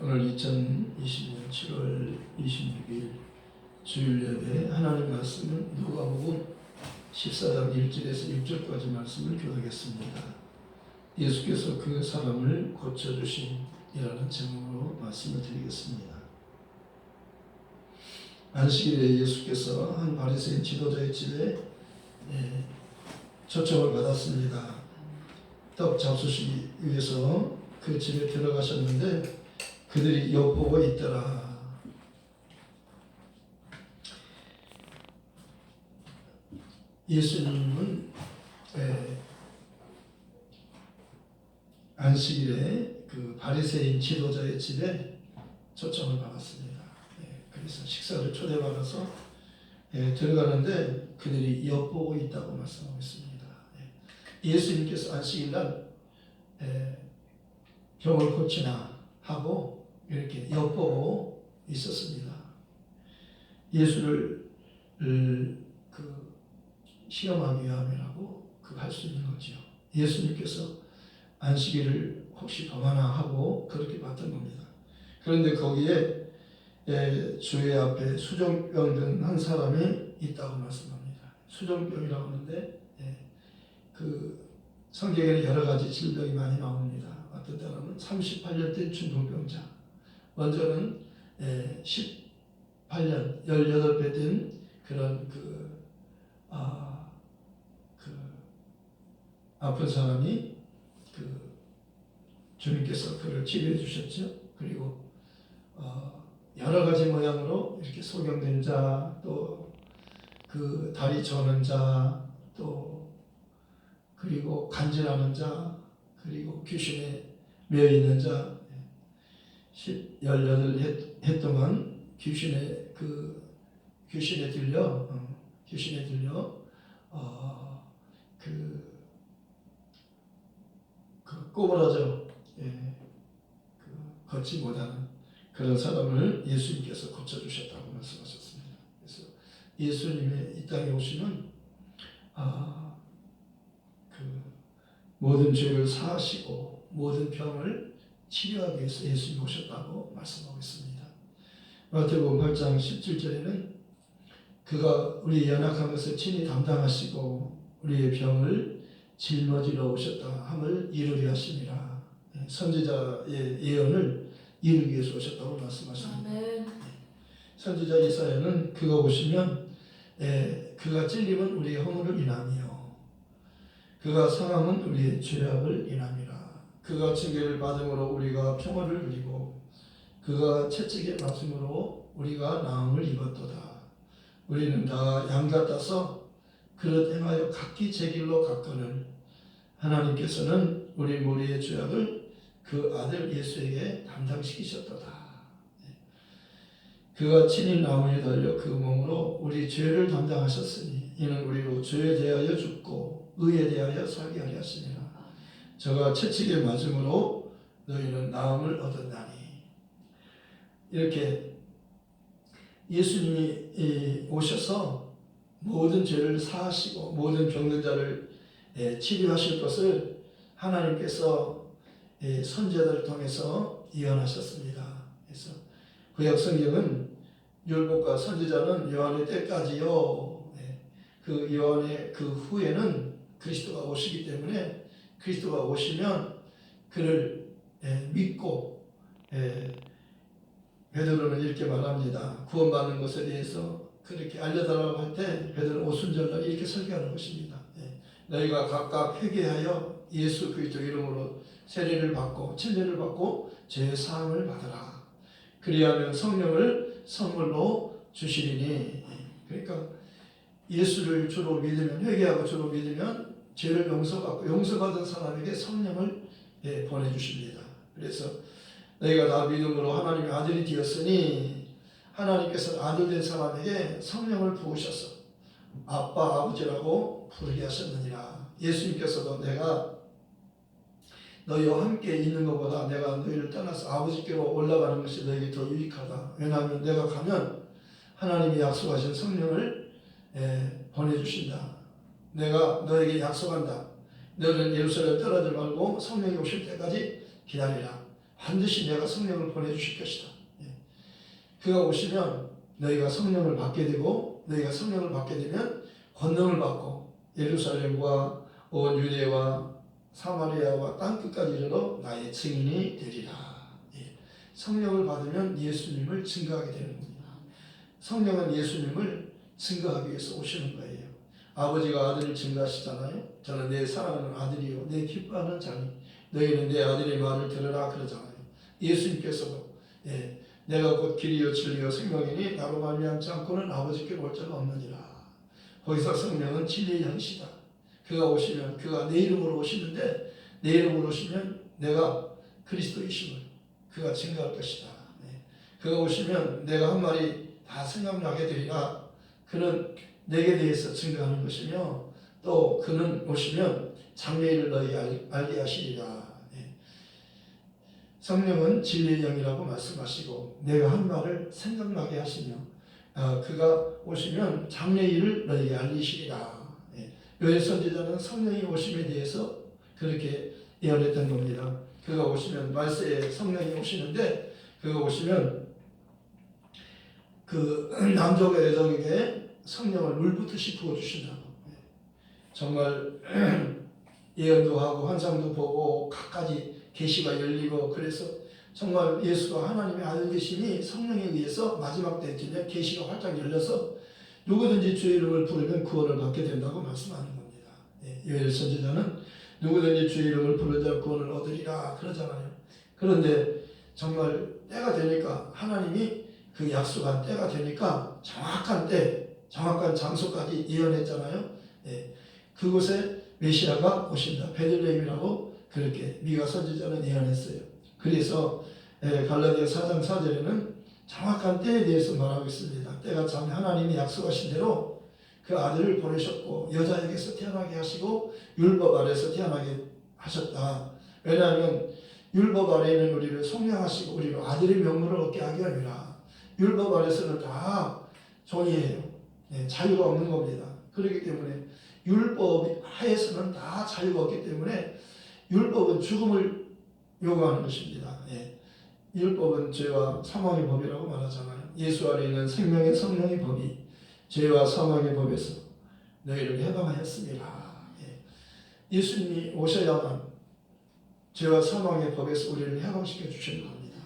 오늘 2020년 7월 26일 주일 예배 하나님 말씀은 누가복음 14장 1절에서 6절까지 말씀을 교독했습니다. 예수께서 그 사람을 고쳐주심이라는 제목으로 말씀을 드리겠습니다. 안식일에 예수께서 한 바리새인 지도자의 집에 초청을 받았습니다. 떡 잡수시기 위해서 그 집에 들어가셨는데 그들이 엿보고 있더라. 예수님은 안식일에 그 바리새인 지도자의 집에 초청을 받았습니다. 그래서 식사를 초대받아서 들어가는데 그들이 엿보고 있다고 말씀하고 있습니다. 예수님께서 안식일날 병을 고치나 하고 이렇게 엿보고 있었습니다. 예수를 그 시험하기 위함이라고 할 수 있는 거죠. 예수님께서 안식일을 혹시 범하나 하고 그렇게 봤던 겁니다. 그런데 거기에 주의 앞에 수종병 한 사람이 있다고 말씀합니다. 수종병이라고 하는데 그 성경에는 여러 가지 질병이 많이 나옵니다. 어떤 사람은 38년 된 중풍병자, 먼저는 18년, 18배 된 그런 아픈 사람이 주님께서 그를 치료해 주셨죠. 그리고 여러 가지 모양으로 이렇게 소경된 자, 또 그 다리 저는 자, 또 그리고 간질하는 자, 그리고 귀신에 매여 있는 자, 18해 동안 귀신에 들려 꼬부라져 걷지 못하는 그런 사람을 예수님께서 고쳐주셨다고 말씀하셨습니다. 그래서 예수님의 이 땅에 오시면 모든 죄를 사하시고 모든 병을 치료하기 위해서 예수님이 오셨다고 말씀하고 있습니다. 마태복음 8장 17절에는 그가 우리의 연약한 것을 친히 담당하시고 우리의 병을 짊어지러 오셨다 함을 이루려 하심이라. 선지자의 예언을 이루기 위해서 오셨다고 말씀하십니다. 선지자 이사야는 그가 오시면 그가 찔림은 우리의 허물을 인하며 그가 상함은 우리의 죄악을 인함이라. 그가 징계를 받음으로 우리가 평화를 누리고 그가 채찍에 맞음으로 우리가 나음을 입었도다. 우리는 다 양 같아서 그릇 행하여 각기 제 길로 갔거늘 하나님께서는 우리 무리의 죄악을 그 아들 예수에게 담당시키셨도다. 그가 친히 나무에 달려 그 몸으로 우리 죄를 담당하셨으니 이는 우리로 죄에 대하여 죽고 의에 대하여 살게 하려 하시니라. 저가 채찍에 맞음으로 너희는 나음을 얻었나니. 이렇게 예수님이 오셔서 모든 죄를 사하시고 모든 병든 자를 치료하실 것을 하나님께서 선지자들을 통해서 예언하셨습니다. 그래서 구약 성경은 율법과 선지자는 요한의 때까지요. 그 요한의 그 후에는 그리스도가 오시기 때문에 그리스도가 오시면 그를 믿고 베드로는 이렇게 말합니다. 구원받는 것에 대해서 그렇게 알려달라고 할 때 베드로는 오순절날 이렇게 설교하는 것입니다. 너희가 각각 회개하여 예수 그리스도 이름으로 세례를 받고 침례를 받고 죄 사함을 받으라. 그리하면 성령을 선물로 주시리니. 그러니까 예수를 주로 믿으면, 회개하고 주로 믿으면 죄를 용서받고 용서받은 사람에게 성령을 보내주십니다. 그래서 너희가 다 믿음으로 하나님의 아들이 되었으니 하나님께서 아들 된 사람에게 성령을 부으셔서 아빠 아버지라고 부르게 하셨느니라. 예수님께서도 내가 너희와 함께 있는 것보다 내가 너희를 떠나서 아버지께로 올라가는 것이 너희에게 더 유익하다. 왜냐하면 내가 가면 하나님이 약속하신 성령을 보내주신다. 내가 너에게 약속한다. 너는 예루살렘 떠나지 말고 성령이 오실 때까지 기다리라. 반드시 내가 성령을 보내주실 것이다. 그가 오시면 너희가 성령을 받게 되고 너희가 성령을 받게 되면 권능을 받고 예루살렘과 온 유대와 사마리아와 땅끝까지 이르러 나의 증인이 되리라. 성령을 받으면 예수님을 증거하게 되는 겁니다. 성령은 예수님을 증거하기 위해서 오시는 거예요. 아버지가 아들을 증거하시잖아요. 저는 내 사랑하는 아들이요 내 기뻐하는 자니 너희는 내 아들의 말을 들으라 그러잖아요. 예수님께서도 내가 곧 길이요 진리요 생명이니 나로 말미암지 않고는 아버지께 올 자가 없느니라. 거기서 성령은 진리의 형이시다. 그가 오시면 그가 내 이름으로 오시는데 내 이름으로 오시면 내가 그리스도이심을 그가 증거할 것이다. 그가 오시면 내가 한 말이 다 생각나게 되리라. 그는 내게 대해서 증거하는 것이며 또 그는 오시면 장래일을 너희 알게 하시리라. 성령은 진리의 영이라고 말씀하시고 내가 한 말을 생각나게 하시며 그가 오시면 장래일을 너희에게 알리시리라. 요엘 선지자는 성령이 오심에 대해서 그렇게 예언했던 겁니다. 그가 오시면 말세에 성령이 오시는데 그가 오시면 그 남자가 여성에게 성령을 물붓듯이 부어주신다고. 정말 예언도 하고 환상도 보고 각가지 계시가 열리고 그래서 정말 예수가 하나님의 아들 되심이 성령에 의해서 마지막 때쯤에 계시가 활짝 열려서 누구든지 주의 이름을 부르면 구원을 받게 된다고 말씀하는 겁니다. 요엘 선지자는 누구든지 주의 이름을 부르자 구원을 얻으리라 그러잖아요. 그런데 정말 때가 되니까 하나님이 그 약속한 때가 되니까 정확한 때, 정확한 장소까지 예언했잖아요. 그곳에 메시아가 오신다. 베들레헴이라고 그렇게 미가 선지자는 예언했어요. 그래서 갈라디아 4장 4절에는 정확한 때에 대해서 말하고 있습니다. 때가 참 하나님이 약속하신 대로 그 아들을 보내셨고 여자에게서 태어나게 하시고 율법 아래에서 태어나게 하셨다. 왜냐하면 율법 아래에 있는 우리를 속량하시고 우리를 아들의 명분을 얻게 하기 아니라 율법 아래에서는 다 종이에요. 자유가 없는 겁니다. 그렇기 때문에 율법 하에서는 다 자유가 없기 때문에 율법은 죽음을 요구하는 것입니다. 율법은 죄와 사망의 법이라고 말하잖아요. 예수 안에 있는 생명의 성령의 법이 죄와 사망의 법에서 너희를 해방하였습니다. 예수님이 오셔야만 죄와 사망의 법에서 우리를 해방시켜 주시는 겁니다.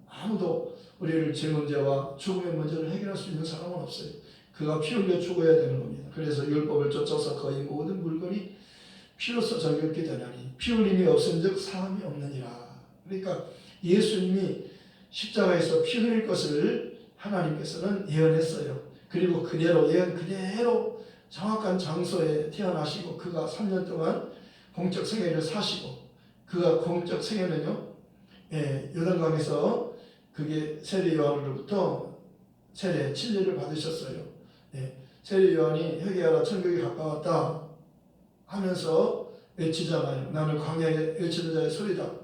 아무도 우리를 죄 문제와 죽음의 문제를 해결할 수 있는 사람은 없어요. 그가 피 흘려 죽어야 되는 겁니다. 그래서 율법을 쫓아서 거의 모든 물건이 피로써 정결케 되나니 피 흘림이 없은즉 사함이 없느니라. 그러니까 예수님이 십자가에서 피 흘릴 것을 하나님께서는 예언했어요. 그리고 그대로 예언 그대로 정확한 장소에 태어나시고 그가 3년 동안 공적 생애를 사시고 그가 공적 생애는요 요단강에서 그게 세례 요한으로부터 세례 진리를 받으셨어요. 세례 요한이 회개하라 천국이 가까웠다 하면서 외치잖아요. 나는 광야에 외치는 자의 소리다.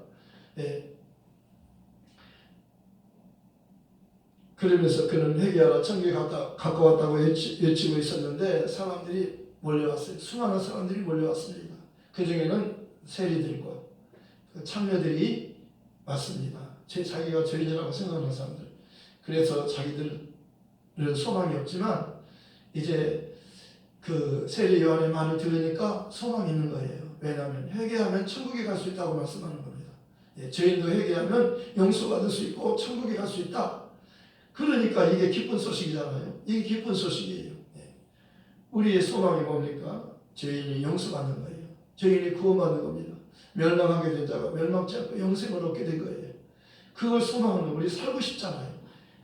그러면서 그는 회개하라 천국이 가까웠다고 외치고 있었는데 사람들이 몰려왔어요. 수많은 사람들이 몰려왔습니다. 그 중에는 세리들과 창녀들이 왔습니다. 자기가 죄인이라고 생각하는 사람들. 그래서 자기들은 소망이 없지만 이제 그 세례 요한의 말을 들으니까 소망이 있는 거예요. 왜냐하면 회개하면 천국에 갈 수 있다고 말씀하는 겁니다. 죄인도 회개하면 용서받을 수 있고 천국에 갈 수 있다. 그러니까 이게 기쁜 소식이잖아요. 이게 기쁜 소식이에요. 우리의 소망이 뭡니까? 죄인이 용서받는 거예요. 죄인이 구원받는 겁니다. 멸망하게 된 자가 멸망치 않고 영생을 얻게 된 거예요. 그걸 소망하는 우리 살고 싶잖아요.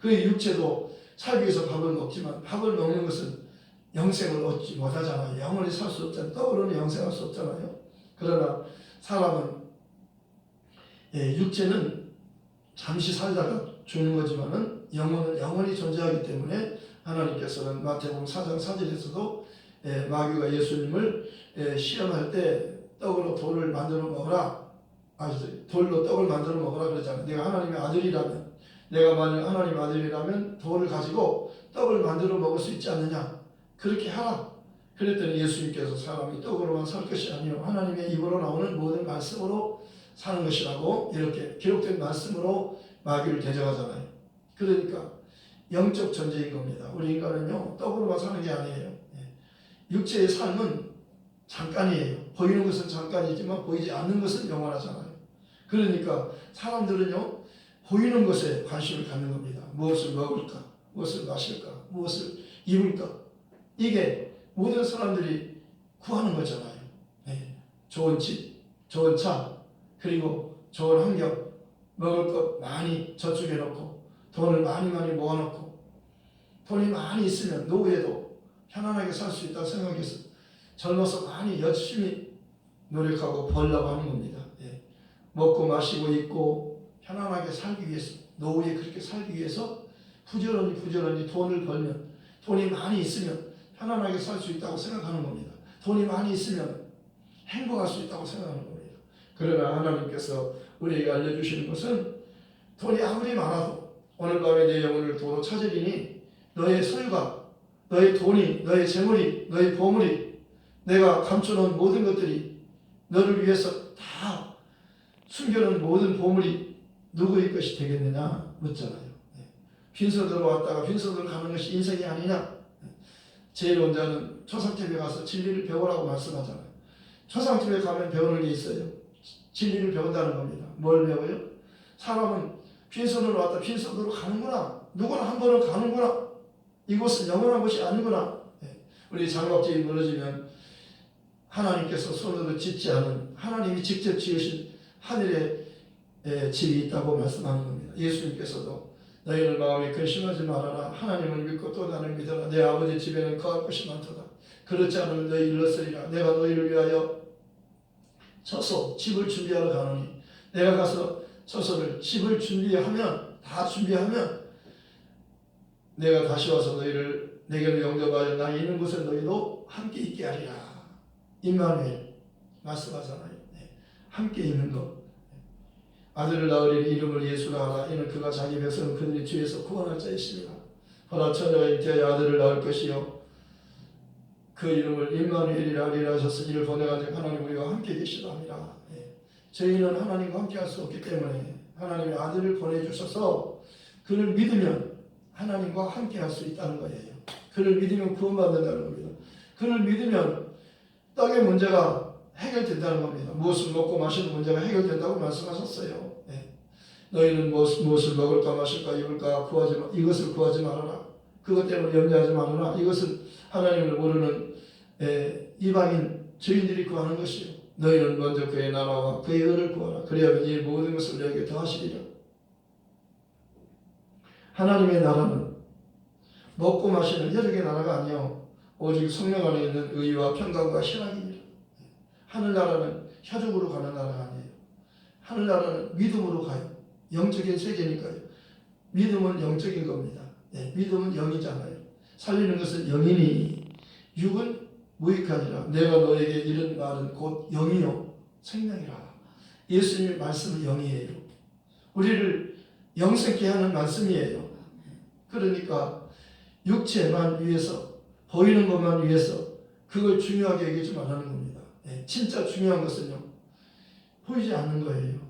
그 육체도 살기 위해서 밥을 먹지만 밥을 먹는 것은 영생을 얻지 못하잖아요. 영원히 살 수 없잖아요. 떡으로는 영생할 수 없잖아요. 그러나 사람은 육체는 잠시 살다가 죽는 거지만은 영혼은 영원히 존재하기 때문에 하나님께서는 마태복음 4장 4절에서도 마귀가 예수님을 시험할 때 떡으로 돌을 만들어 먹어라. 돌로 떡을 만들어 먹어라 그러잖아요. 내가 하나님의 아들이라면, 내가 만약 하나님의 아들이라면 돌을 가지고 떡을 만들어 먹을 수 있지 않느냐. 그렇게 하라. 그랬더니 예수님께서 사람이 떡으로만 살 것이 아니요 하나님의 입으로 나오는 모든 말씀으로 사는 것이라고 이렇게 기록된 말씀으로 마귀를 대적하잖아요. 그러니까 영적 존재인 겁니다. 우리 인간은요, 떡으로만 사는 게 아니에요. 육체의 삶은 잠깐이에요. 보이는 것은 잠깐이지만 보이지 않는 것은 영원하잖아요. 그러니까 사람들은요, 보이는 것에 관심을 갖는 겁니다. 무엇을 먹을까? 무엇을 마실까? 무엇을 입을까? 이게 모든 사람들이 구하는 거잖아요. 좋은 집, 좋은 차, 그리고 좋은 환경, 먹을 것 많이 저축해 놓고 돈을 많이 모아놓고 돈이 많이 있으면 노후에도 편안하게 살 수 있다고 생각해서 젊어서 많이 열심히 노력하고 벌려고 하는 겁니다. 먹고 마시고 입고 편안하게 살기 위해서, 노후에 그렇게 살기 위해서 부지런히 돈을 벌면, 돈이 많이 있으면 편안하게 살 수 있다고 생각하는 겁니다. 돈이 많이 있으면 행복할 수 있다고 생각하는 겁니다. 그러나 하나님께서 우리에게 알려주시는 것은 돈이 아무리 많아도 오늘 밤에 내 영혼을 도로 찾으리니 너의 소유가, 너의 돈이, 너의 재물이, 너의 보물이, 내가 감춰놓은 모든 것들이 너를 위해서 다 숨겨놓은 모든 보물이 누구의 것이 되겠느냐 묻잖아요. 빈손으로 왔다가 빈손으로 가는 것이 인생이 아니냐. 제1원자는 초상집에 가서 진리를 배우라고 말씀하잖아요. 초상집에 가면 배우는 게 있어요. 진리를 배운다는 겁니다. 뭘 배워요? 사람은 빈손으로 왔다 빈손으로 가는구나. 누구나 한 번은 가는구나. 이곳은 영원한 곳이 아니구나. 우리 장막집이 무너지면 하나님께서 손으로 짓지 않은, 하나님이 직접 지으신 하늘에 집이 있다고 말씀하는 겁니다. 예수님께서도 너희는 마음에 근심하지 말아라. 하나님을 믿고 또 나를 믿어라. 내 아버지 집에는 거할 곳이 많도다. 그렇지 않으면 너희 일렀으리라. 내가 너희를 위하여 처소 집을 준비하러 가노니, 내가 가서 처소를 집을 준비하면, 다 준비하면 내가 다시 와서 너희를 내게로 영접하여 나 있는 곳에 너희도 함께 있게 하리라. 임마누엘 말씀하잖아요. 함께 있는 것. 아들을 낳으리니 이름을 예수라 하라. 이는 그가 자기 백성을 그들이 주에서 구원할 자이시니라. 보라, 처녀가 잉태하여 아들을 낳을 것이요 그 이름을 임마누엘이라 하리라 하셔서 이를 보내가지고 하나님 우리와 함께 계시다 함이라. 저희는 하나님과 함께 할 수 없기 때문에 하나님의 아들을 보내주셔서 그를 믿으면 하나님과 함께 할 수 있다는 거예요. 그를 믿으면 구원받는다는 겁니다. 그를 믿으면 떡의 문제가 해결된다는 겁니다. 무엇을 먹고 마시는 문제가 해결된다고 말씀하셨어요. 너희는 무엇을 먹을까 마실까 입을까 이것을 구하지 말아라. 그것 때문에 염려하지 말아라. 이것은 하나님을 모르는 이방인 죄인들이 구하는 것이요. 너희는 먼저 그의 나라와 그의 의를 구하라. 그리하면 이 모든 것을 너에게 더하시리라. 하나님의 나라는 먹고 마시는 혈육의 나라가 아니요 오직 성령 안에 있는 의와 평강과 신앙입니다. 하늘나라는 혈육으로 가는 나라가 아니에요. 하늘나라는 믿음으로 가요. 영적인 세계니까요. 믿음은 영적인 겁니다. 믿음은 영이잖아요. 살리는 것은 영이니 육은 무익하니라. 내가 너에게 이런 말은 곧 영이요 생명이라. 예수님의 말씀은 영이에요. 우리를 영생케 하는 말씀이에요. 그러니까 육체만 위해서, 보이는 것만 위해서 그걸 중요하게 여기지 말라는 겁니다. 진짜 중요한 것은요 보이지 않는 거예요.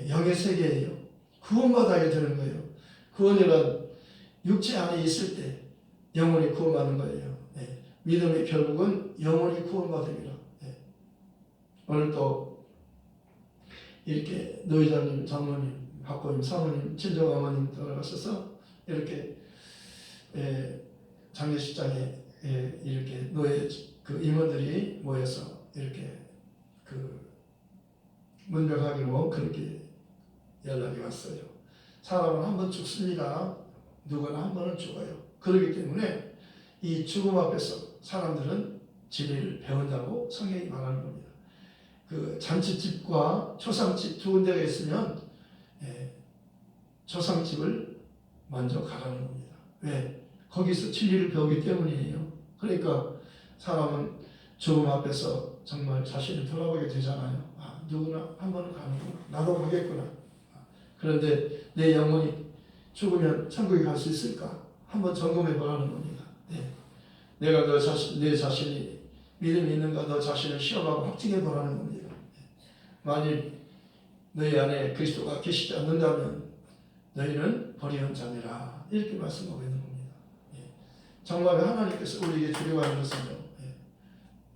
영의 세계예요. 구원받아야 되는 거예요. 구원이란 육체 안에 있을 때 영혼이 구원받는 거예요. 믿음의 결국은 영혼이 구원받음이라. 오늘 또 이렇게 노회장님, 장모님, 박고님, 사모님, 친정어머님 돌아가셔서 이렇게 장례식장에 이렇게 노예 그 임원들이 모여서 이렇게 그 문병하기로 그렇게 연락이 왔어요. 사람은 한 번 죽습니다. 누구나 한 번은 죽어요. 그렇기 때문에 이 죽음 앞에서 사람들은 진리를 배운다고 성경이 말하는 겁니다. 그 잔치집과 초상집 두 군데가 있으면 초상집을 먼저 가라는 겁니다. 왜? 거기서 진리를 배우기 때문이에요. 그러니까 사람은 죽음 앞에서 정말 자신을 돌아보게 되잖아요. 누구나 한 번은 가는구나. 나도 가겠구나. 그런데 내 영혼이 죽으면 천국에 갈 수 있을까? 한번 점검해 보라는 겁니다. 내가 내 자신이 믿음이 있는가 너 자신을 시험하고 확증해 보라는 겁니다. 만일 너희 안에 그리스도가 계시지 않는다면 너희는 버리는 자니라. 이렇게 말씀하고 있는 겁니다. 정말 하나님께서 우리에게 주려고 하는 것은요,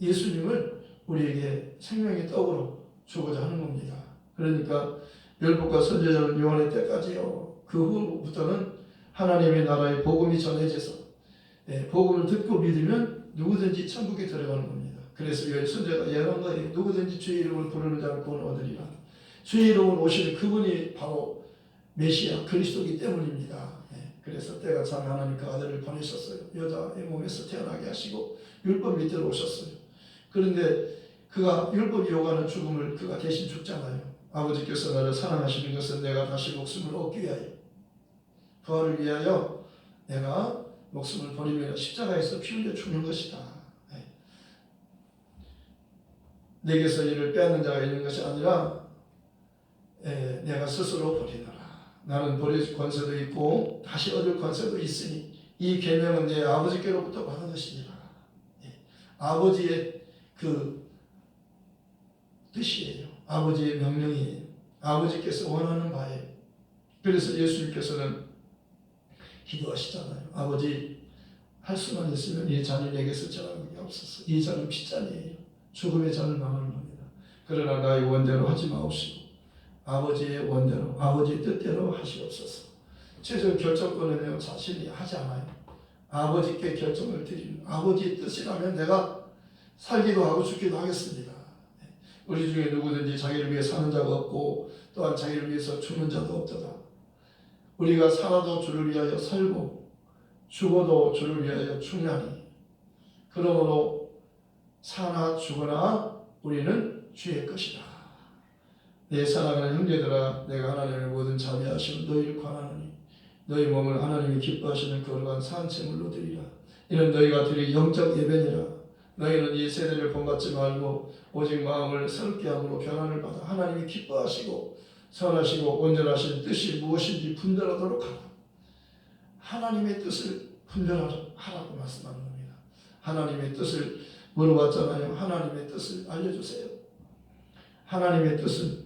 예수님을 우리에게 생명의 떡으로 주고자 하는 겁니다. 그러니까 율법과 선지자는 요한의 때까지요, 그 후부터는 하나님의 나라의 복음이 전해져서 복음을 듣고 믿으면 누구든지 천국에 들어가는 겁니다. 그래서 선지자가 예언한 거예요. 누구든지 주의 이름을 부르는 자는 구원 얻으리라. 주의 이름을 오시는 그분이 바로 메시아 그리스도이기 때문입니다. 그래서 때가 참 하나님 그 아들을 보내셨어요. 여자의 몸에서 태어나게 하시고 율법 밑으로 오셨어요. 그런데 그가 율법이 요구하는 죽음을 그가 대신 죽잖아요. 아버지께서 나를 사랑하시는 것은 내가 다시 목숨을 얻기 위하여, 부활을 위하여 내가 목숨을 버리며 십자가에서 피 흘려 죽는 것이다. 내게서 이를 빼앗는 자가 있는 것이 아니라 내가 스스로 버리노라. 나는 버릴 권세도 있고 다시 얻을 권세도 있으니 이 계명은 내 아버지께로부터 받은 것이니라. 아버지의 그 뜻이에요. 아버지의 명령이에요. 아버지께서 원하는 바예요. 그래서 예수님께서는 기도하시잖아요. 아버지, 할 수만 있으면 이 잔이 내게서 전하게 없어서. 이 잔은 피잔이에요. 죽음의 잔을 망하는 겁니다. 그러나 나의 원대로 하지 마옵시고 아버지의 원대로, 아버지의 뜻대로 하시옵소서. 최종 결정권은요, 자신이 하지 않아요. 아버지께 결정을 드리는, 아버지의 뜻이라면 내가 살기도 하고 죽기도 하겠습니다. 우리 중에 누구든지 자기를 위해 사는 자가 없고 또한 자기를 위해서 죽는 자도 없도다. 우리가 살아도 주를 위하여 살고 죽어도 주를 위하여 죽나니 그러므로 사나 죽으나 우리는 주의 것이다. 내 사랑하는 형제들아, 내가 하나님의 모든 자비하심을 너희를 관하노니 너희 몸을 하나님이 기뻐하시는 거룩한 산채물로 드리라. 이는 너희가 드릴 영적 예배니라. 너희는 이 세대를 본받지 말고 오직 마음을 새롭게 함으로 변화를 받아 하나님이 기뻐하시고 선하시고 온전하신 뜻이 무엇인지 분별하도록 하라. 하나님의 뜻을 분별하라고 말씀하는 겁니다. 하나님의 뜻을 물어봤잖아요. 하나님의 뜻을 알려주세요. 하나님의 뜻은,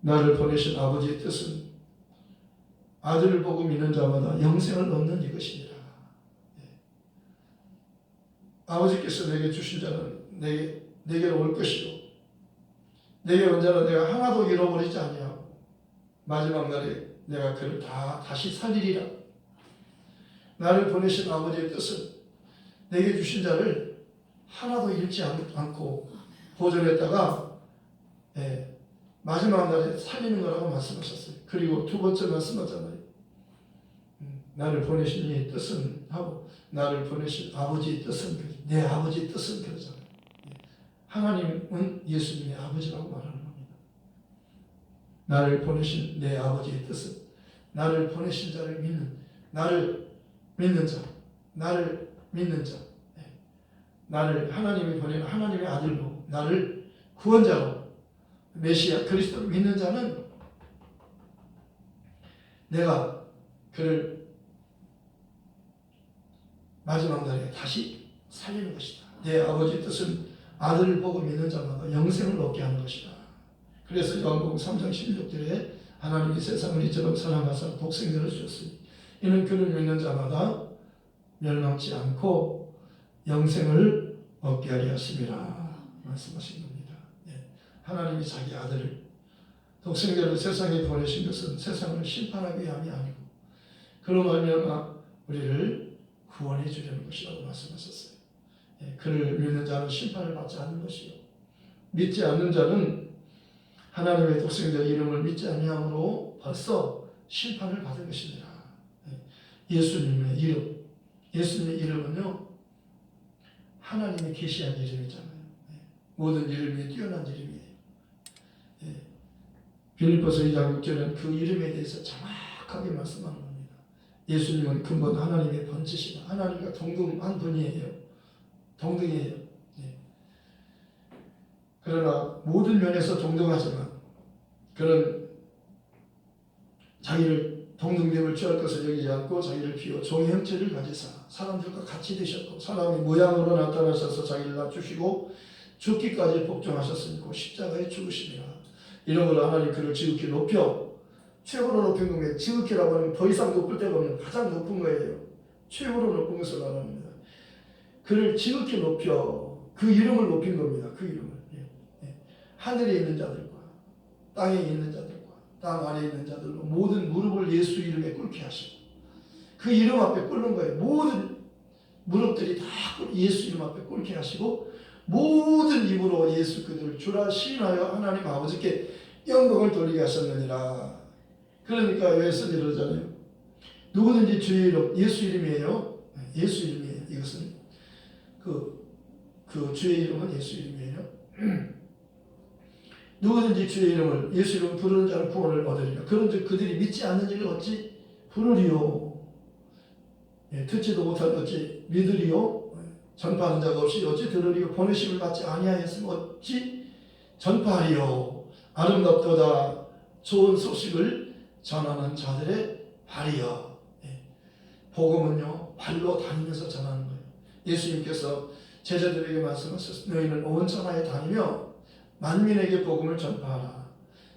나를 보내신 아버지의 뜻은 아들을 보고 믿는 자마다 영생을 얻는 이것이니라. 아버지께서 내게 주신 자는 내게로 올 것이요 내게 온 자는 내가 하나도 잃어버리지 아니하고 마지막 날에 내가 그를 다시 살리리라. 나를 보내신 아버지의 뜻은 내게 주신 자를 하나도 잃지 않고 보존했다가 마지막 날에 살리는 거라고 말씀하셨어요. 그리고 두 번째 말씀하잖아요. 나를 보내신 이의 뜻은 하고 나를 보내신 아버지의 뜻은 내 아버지의 뜻은 그러잖아요. 하나님은 예수님의 아버지라고 말하는 겁니다. 나를 보내신 내 아버지의 뜻은 나를 보내신 자를 믿는, 나를 믿는 자, 나를 믿는 자, 나를 하나님이 보낸 하나님의 아들로 나를 구원자로 메시아 그리스도를 믿는 자는 내가 그를 마지막 날에 다시 살리는 것이다. 내 아버지의 뜻은 아들을 보고 믿는 자마다 영생을 얻게 하는 것이다. 그래서 요한복음 3장 16절에 하나님이 세상을 이처럼 사랑하사 독생자를 주셨으니 이는 그를 믿는 자마다 멸망치 않고 영생을 얻게 하려 하심이라 말씀하신 겁니다. 하나님이 자기 아들을 독생자를 세상에 보내신 것은 세상을 심판하기 위함이 아니고 그로 말미암아 우리를 구원해 주려는 것이라고 말씀하셨어요. 그를 믿는 자는 심판을 받지 않는 것이요 믿지 않는 자는 하나님의 독생자 이름을 믿지 아니함으로 벌써 심판을 받은 것입니다. 예수님의 이름, 예수님의 이름은요 하나님이 계시한 이름이잖아요. 모든 이름이 뛰어난 이름이에요. 빌립보서 2장 6절은 그 이름에 대해서 정확하게 말씀하는 겁니다. 예수님은 근본 하나님의 본체시다. 하나님과 동등한 분이에요. 동등이에요. 그러나 모든 면에서 동등하지만 그런 자기를 동등됨을 취할 것을 여기지 않고 자기를 비워 종의 형체를 가지사 사람들과 같이 되셨고 사람의 모양으로 나타나셔서 자기를 낮추시고 죽기까지 복종하셨으니 그 십자가에 죽으심이라. 이러므로 하나님 그를 지극히 높여 최고로 높인 겁니다. 지극히라고 하면 더 이상 높을 데가 없는 가장 높은 거예요. 최고로 높은 것을 말합니다. 그를 지극히 높여 그 이름을 높인 겁니다. 그 이름을. 하늘에 있는 자들과 땅에 있는 자들과 땅 아래에 있는 자들로 모든 무릎을 예수 이름에 꿇게 하시고 그 이름 앞에 꿇는 거예요. 모든 무릎들이 다 예수 이름 앞에 꿇게 하시고 모든 입으로 예수 그들을 주라 시인하여 하나님 아버지께 영광을 돌리게 하셨느니라. 그러니까 여기서 이러잖아요. 누구든지 주의 이름, 예수 이름이에요. 예수 이름이에요. 이것은 그 주의 이름은 예수 이름이에요. 누구든지 주의 이름을 예수 이름 부르는 자는 구원을 얻으리라. 그런즉 그들이 믿지 않는 일을 어찌 부르리요. 듣지도 못할 어찌 믿으리요. 전파하는 자가 없이 어찌 들으리요. 보내심을 받지 아니하였으면 어찌 전파하리요. 아름답도다 좋은 소식을 전하는 자들의 발이여. 복음은요 발로 다니면서 전하는 거예요. 예수님께서 제자들에게 말씀하셨습니다. 너희는 온 천하에 다니며 만민에게 복음을 전파하라.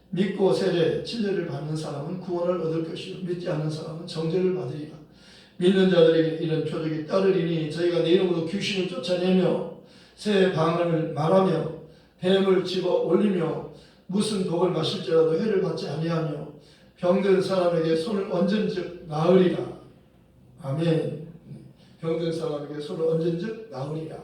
믿고 세례, 진례를 받는 사람은 구원을 얻을 것이요 믿지 않는 사람은 정죄를 받으리라. 믿는 자들에게 이런 표적이 따르리니 저희가 내 이름으로 귀신을 쫓아내며 새 방언을 말하며 뱀을 집어 올리며 무슨 독을 마실지라도 해를 받지 아니하며 병든 사람에게 손을 얹은즉 나으리라. 아멘. 병든 사람에게 손을 얹은즉 나으리라.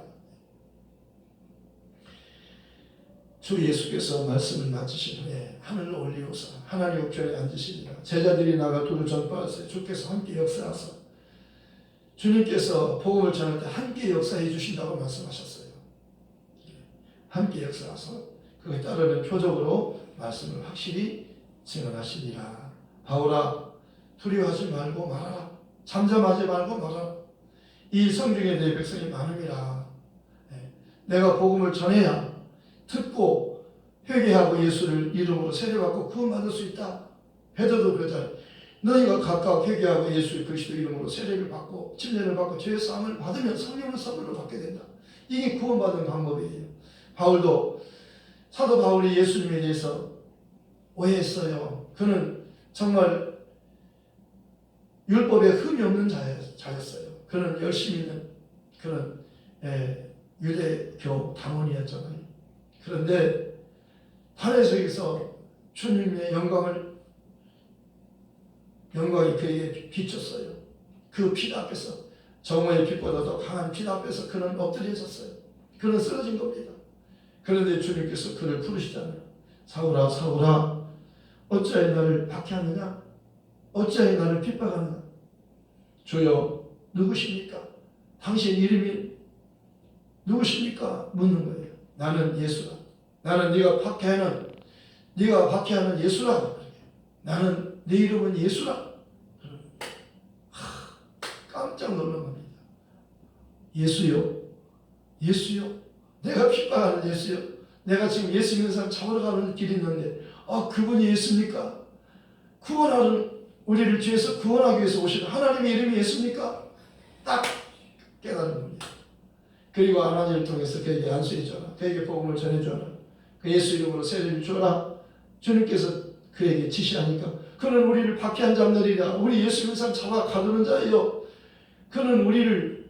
주 예수께서 말씀을 마치신 후에 하늘을 올리고서 하나님 우편에 앉으시니라. 제자들이 나가 도를 전파하세요. 주께서 함께 역사하사 주님께서 복음을 전할 때 함께 역사해 주신다고 말씀하셨어요. 함께 역사하사 그에 따르는 표적으로 말씀을 확실히 증언하시니라. 바울아 두려워하지 말고 말하라. 잠잠하지 말고 말하라. 이 성중에 내 백성이 많음이라. 내가 복음을 전해야 듣고 회개하고 예수를 이름으로 세례받고 구원받을 수 있다. 베드로도 그러잖아요. 너희가 각각 회개하고 예수 그리스도 이름으로 세례를 받고 침례를 받고 죄의 사함을 받으면 성령을 선물로 받게 된다. 이게 구원받는 방법이에요. 바울도 사도 바울이 예수님에 대해서 오해했어요. 그는 정말 율법에 흠이 없는 자였어요. 그는 열심히 있는 그런 유대교 당원이었잖아요. 그런데 하늘에서 주님의 영광이 그에게 비쳤어요. 그 빛 앞에서 정오의 빛보다 더 강한 빛 앞에서 그는 엎드려졌어요. 그는 쓰러진 겁니다. 그런데 주님께서 그를 부르시잖아요. 사울아 사울아 어찌하여 나를 박해하느냐? 어찌하여 나를 핍박하느냐? 주여 누구십니까? 당신 이름이 누구십니까? 묻는 거예요. 나는 예수라. 나는 네가 박해하는 예수라. 나는 네 이름은 예수라. 깜짝 놀란 겁니다. 예수요? 예수요? 내가 핍박하는 예수요? 내가 지금 예수 믿는 사람 잡으러 가는 길이 있는데 그분이 예수입니까? 구원하는 우리를 죄에서 구원하기 위해서 오시는 하나님의 이름이 예수입니까? 딱 깨달은 겁니다. 그리고 아나니를 통해서 그에게 안수해 줘라. 그에게 복음을 전해 줘라. 그 예수 이름으로 세례를 줘라. 주님께서 그에게 지시하니까 그는 우리를 박해한 자들이라. 우리 예수 믿는 사람 잡아 가두는 자예요. 그는 우리를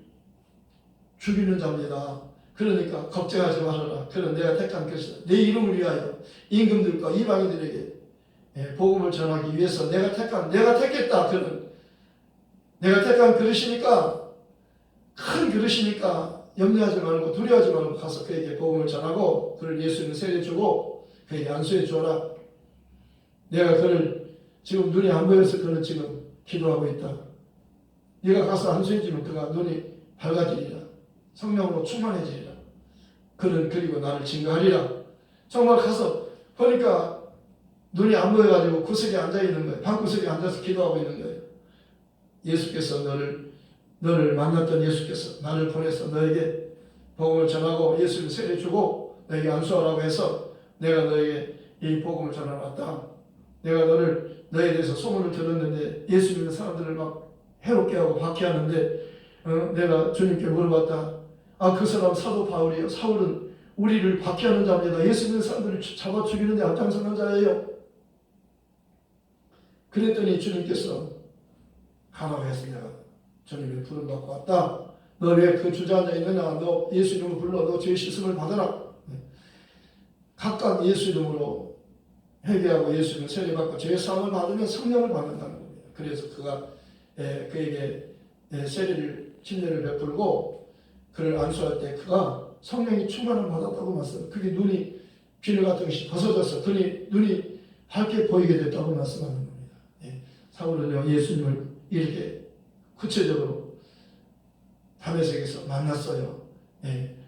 죽이는 자입니다. 그러니까 걱정하지 말아라. 그는 내가 택한 것이다. 내 이름을 위하여 임금들과 이방인들에게 복음을 전하기 위해서 내가 택했다. 그는 내가 택한 그릇이니까 큰 그릇이니까 염려하지 말고 두려워하지 말고 가서 그에게 복음을 전하고 그를 예수님을 세례 주고 그에게 안수해 주어라. 내가 그를 지금 눈이 안 보여서 그는 지금 기도하고 있다. 네가 가서 안수해 주면 그가 눈이 밝아지리라. 성령으로 충만해지리라. 그는 그리고 나를 증거하리라. 정말 가서 보니까 눈이 안 보여가지고 구석에 앉아있는 거예요. 방구석에 앉아서 기도하고 있는 거예요. 예수께서 너를 만났던 예수께서 나를 보내서 너에게 복음을 전하고 예수를 세례 주고 너에게 안수하라고 해서 내가 너에게 이 복음을 전해왔다. 내가 너에 대해서 소문을 들었는데 예수 믿는 사람들을 막 해롭게 하고 박해하는데 내가 주님께 물어봤다. 그 사람 사도 바울이요. 사울은 우리를 박해하는 자입니다. 예수 믿는 사람들을 잡아 죽이는 데 앞장서는 자예요. 그랬더니 주님께서 가라고 했습니다. 주님의 부름받고 왔다. 너 왜 그 주저앉아 있느냐? 너 예수 이름으로 불러. 너 죄 씻음을 받아라. 각각 예수 이름으로 회개하고 예수 이름으로 세례받고 죄 사함을 받으면 성령을 받는다는 겁니다. 그래서 그가 그에게 침례를 베풀고 그를 안수할 때 그가 성령이 충만을 받았다고 말씀합니다. 그게 눈이 비늘 같은 것이 벗어져서 그니 눈이 밝게 보이게 됐다고 말씀하는 겁니다. 사울은요 예수님을 이렇게 구체적으로 다메섹에서 만났어요.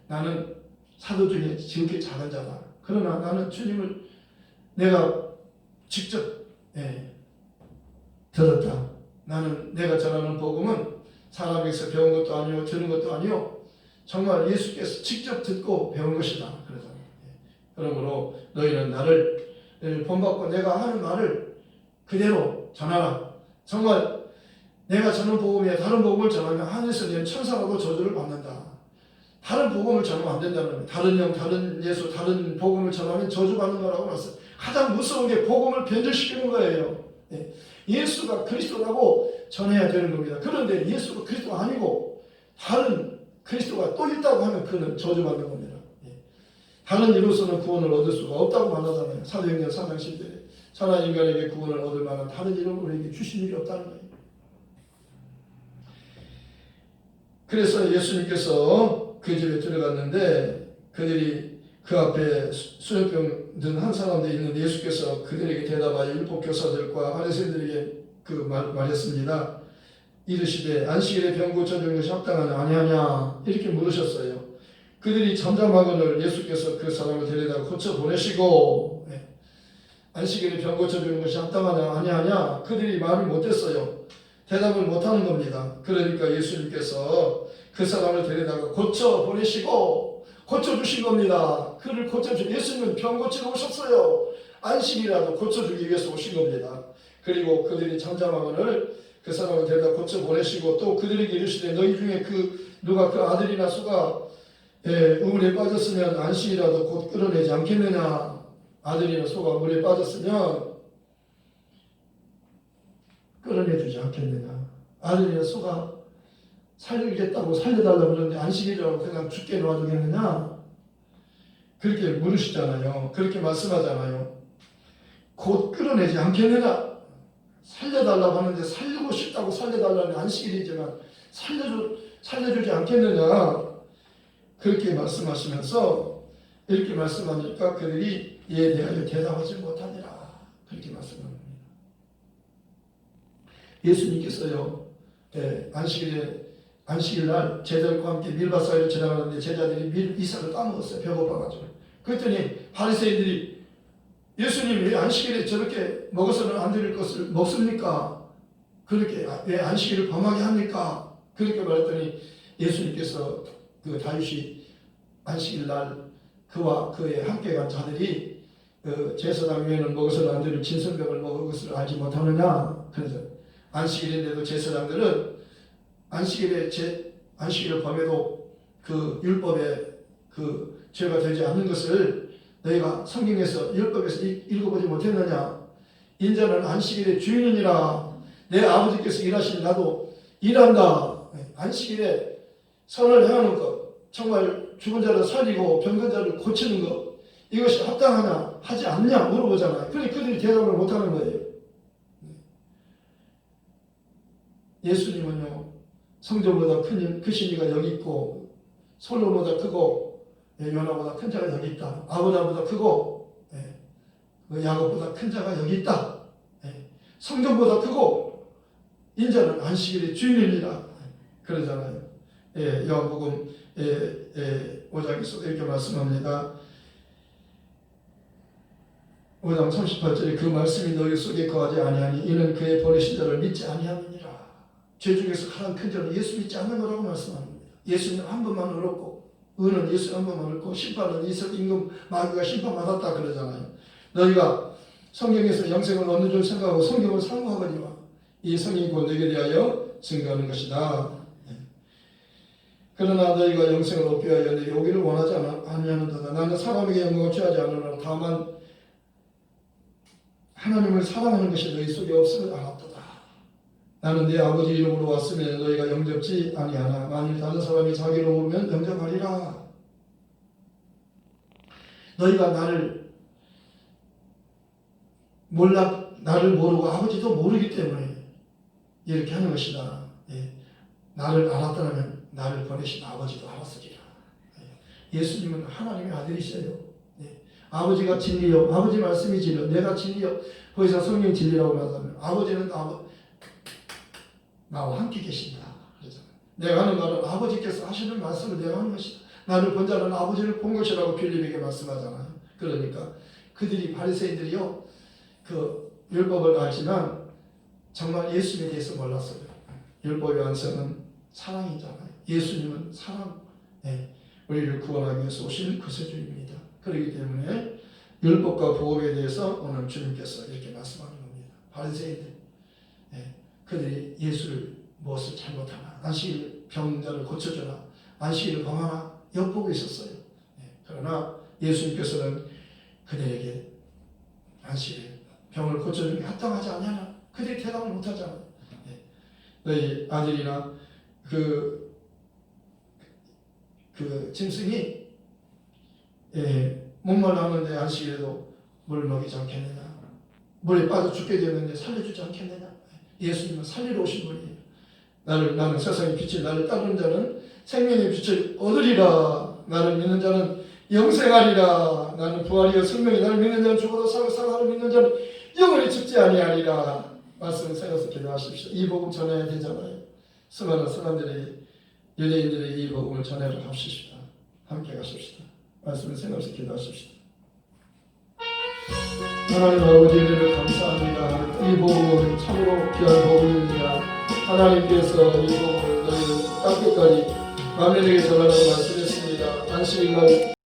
나는 사도 중에 지극히 작은 자다. 그러나 나는 주님을 내가 직접 들었다. 나는 내가 전하는 복음은 사람에게서 배운 것도 아니요 들은 것도 아니요 정말 예수께서 직접 듣고 배운 것이다. 그러므로 너희는 나를 본받고 내가 하는 말을 그대로 전하라. 정말 내가 전하는 복음에 다른 복음을 전하면 하늘에서 낸 천사라도 저주를 받는다. 다른 복음을 전하면 안 된다는 거예요. 다른 영, 다른 예수, 다른 복음을 전하면 저주받는 거라고 말씀. 가장 무서운 게 복음을 변절시키는 거예요. 예수가 그리스도라고 전해야 되는 겁니다. 그런데 예수가 그리스도가 아니고 다른 그리스도가 또 있다고 하면 그는 저주받는 겁니다. 다른 이로서는 구원을 얻을 수가 없다고 말하잖아요. 사도행전 3장 10절에 천하 인간에게 구원을 얻을 만한 다른 이름을 우리에게 주신 일이 없다는 거예요. 그래서 예수님께서 그 집에 들어갔는데 그들이 그 앞에 수혈병 든 한 사람도 있는데 예수께서 그들에게 대답하여 율법 교사들과 바리새인들에게 말했습니다. 이르시되 안식일에 병 고쳐주는 것이 합당하냐 아니하냐 이렇게 물으셨어요. 그들이 잠잠하거늘 예수께서 그 사람을 데려다 고쳐 보내시고 안식일에 병 고쳐주는 것이 합당하냐 아니하냐 그들이 말을 못했어요. 대답을 못하는 겁니다. 그러니까 예수님께서 그 사람을 데려다가 고쳐 보내시고 고쳐주신 겁니다. 그를 고쳐주신 예수님은 병 고치러 오셨어요. 안식이라도 고쳐주기 위해서 오신 겁니다. 그리고 그들이 잠잠하거늘 그 사람을 데려다 고쳐 보내시고 또 그들에게 이르시되 너희 중에 누가 그 아들이나 소가 우물에 빠졌으면 안식이라도 곧 끌어내지 않겠느냐. 아들이나 소가 물에 빠졌으면 끌어내주지 않겠느냐. 아들이나 소가 살리겠다고 살려달라고 그러는데 안식일이라고 그냥 죽게 놔두겠느냐. 그렇게 물으시잖아요. 그렇게 말씀하잖아요. 곧 끌어내지 않겠느냐. 살려달라고 하는데 살리고 싶다고 살려달라는 안식일이지만 살려주지 않겠느냐. 그렇게 말씀하시면서 이렇게 말씀하니까 그들이 이에 대하여 대답하지 못하니라. 그렇게 말씀합니다. 예수님께서요 안식일 날 제자들과 함께 밀밭 사이를 지나가는데 제자들이 이삭을 따먹었어요. 배고파가지고. 그랬더니 바리새인들이 예수님 왜 안식일에 저렇게 먹어서는 안 될 것을 먹습니까? 그렇게 왜 안식일을 범하게 합니까? 그렇게 말했더니 예수님께서 그 다윗이 안식일 날 그와 그의 함께 간 자들이 제사장 외에는 먹어서는 안 되는 진설병을 먹은 것을 알지 못하느냐. 그래서 안식일인데도 제사장들은 안식일을 범해도 그 율법에 그 죄가 되지 않는 것을 너희가 성경에서 율법에서 읽어보지 못했느냐. 인자는 안식일의 주인이니라. 내 아버지께서 일하시니 나도 일한다. 안식일에 선을 행하는 것, 정말 죽은 자를 살리고 병든 자를 고치는 것, 이것이 합당하냐 하지 않냐 물어보잖아요. 그런데 그들이 대답을 못하는 거예요. 예수님은요 성전보다 크신 이가 여기 있고 솔로보다 크고 요나보다 큰 자가 여기 있다. 아브라함보다 크고 야곱보다 큰 자가 여기 있다. 성전보다 크고 인자는 안식일의 주인이니라 그러잖아요. 요한복음 5장에서 이렇게 말씀합니다. 5장 38절에 그 말씀이 너희 속에 거하지 아니하니 이는 그의 보내신 자를 믿지 아니함이니라. 죄 중에서 가장 큰 자는 예수 믿지 않는 거라고 말씀합니다. 예수는 한 번만 얻었고 의는 예수 한 번만 얻고 심판은 이삭 임금 마귀가 심판받았다 그러잖아요. 너희가 성경에서 영생을 얻는 줄 생각하고 성경을 상고하거니와 이 성경이 곧 너에게 대하여 증거하는 것이다. 그러나 너희가 영생을 얻기 위하여 내 여기를 원하지 아니하는도다. 나는 사람에게 영광을 취하지 않으나 다만 하나님을 사랑하는 것이 너희 속에 없음을 알았도다. 나는 내 아버지 이름으로 왔으면 너희가 영접지 아니하나 만일 다른 사람이 자기 이름으로 오면 영접하리라. 너희가 나를 모르고 아버지도 모르기 때문에 이렇게 하는 것이다. 예. 나를 알았다면 나를 보내신 아버지도 알았으리라. 예. 예수님은 하나님의 아들이세요. 예. 아버지가 진리요, 아버지 말씀이 진리요, 내가 진리요. 거기서 성령 진리라고 말하면 아버지는 나와 함께 계신다. 그러잖아요. 내가 하는 말은 아버지께서 하시는 말씀을 내가 하는 것이다. 나를 본 자는 아버지를 본 것이라고 빌립에게 말씀하잖아요. 그러니까 그들이 바리새인들이요, 그 율법을 알지만 정말 예수님에 대해서 몰랐어요. 율법의 완성은 사랑이잖아요. 예수님은 사랑, 네, 우리를 구원하기 위해서 오신 구세주입니다. 그렇기 때문에 율법과 복음에 대해서 오늘 주님께서 이렇게 말씀하는 겁니다. 바리새인들, 네, 그들이 예수를 무엇을 잘못하나, 안식일 병자를 고쳐주나, 안식일을 범하나 엿보고 있었어요. 네, 그러나 예수님께서는 그들에게 안식일 병을 고쳐주는 게 합당하지 않냐나 그들이 대답을 못하잖아요. 네, 너희 아들이나 그 짐승이 목말라하는데 안식일에도 물을 먹이지 않겠느냐, 물에 빠져 죽게 되었는데 살려주지 않겠느냐. 예수님은 살리러 오신 분이에요. 나는 세상의 빛이 나를 따르는 자는 생명의 빛을 얻으리라. 나를 믿는 자는 영생하리라. 나는 부활이요 생명이 나를 믿는 자는 죽어도 살아나를 믿는 자는 영원히 죽지 아니하리라. 말씀을 생각해서 기도하십시오. 이 복음 전해야 되잖아요. 수많은 사람들이 유대인들이 이 복음을 전해를 합시다. 함께 가십시다. 말씀을 생각해서 기도하십시다. 하나님 아버지 은혜를 감사합니다. 이 복음은 참으로 귀한 복음입니다. 하나님께서 이 복음을 너희 땅끝까지 만민에게 전하라고 말씀했습니다. 안식일날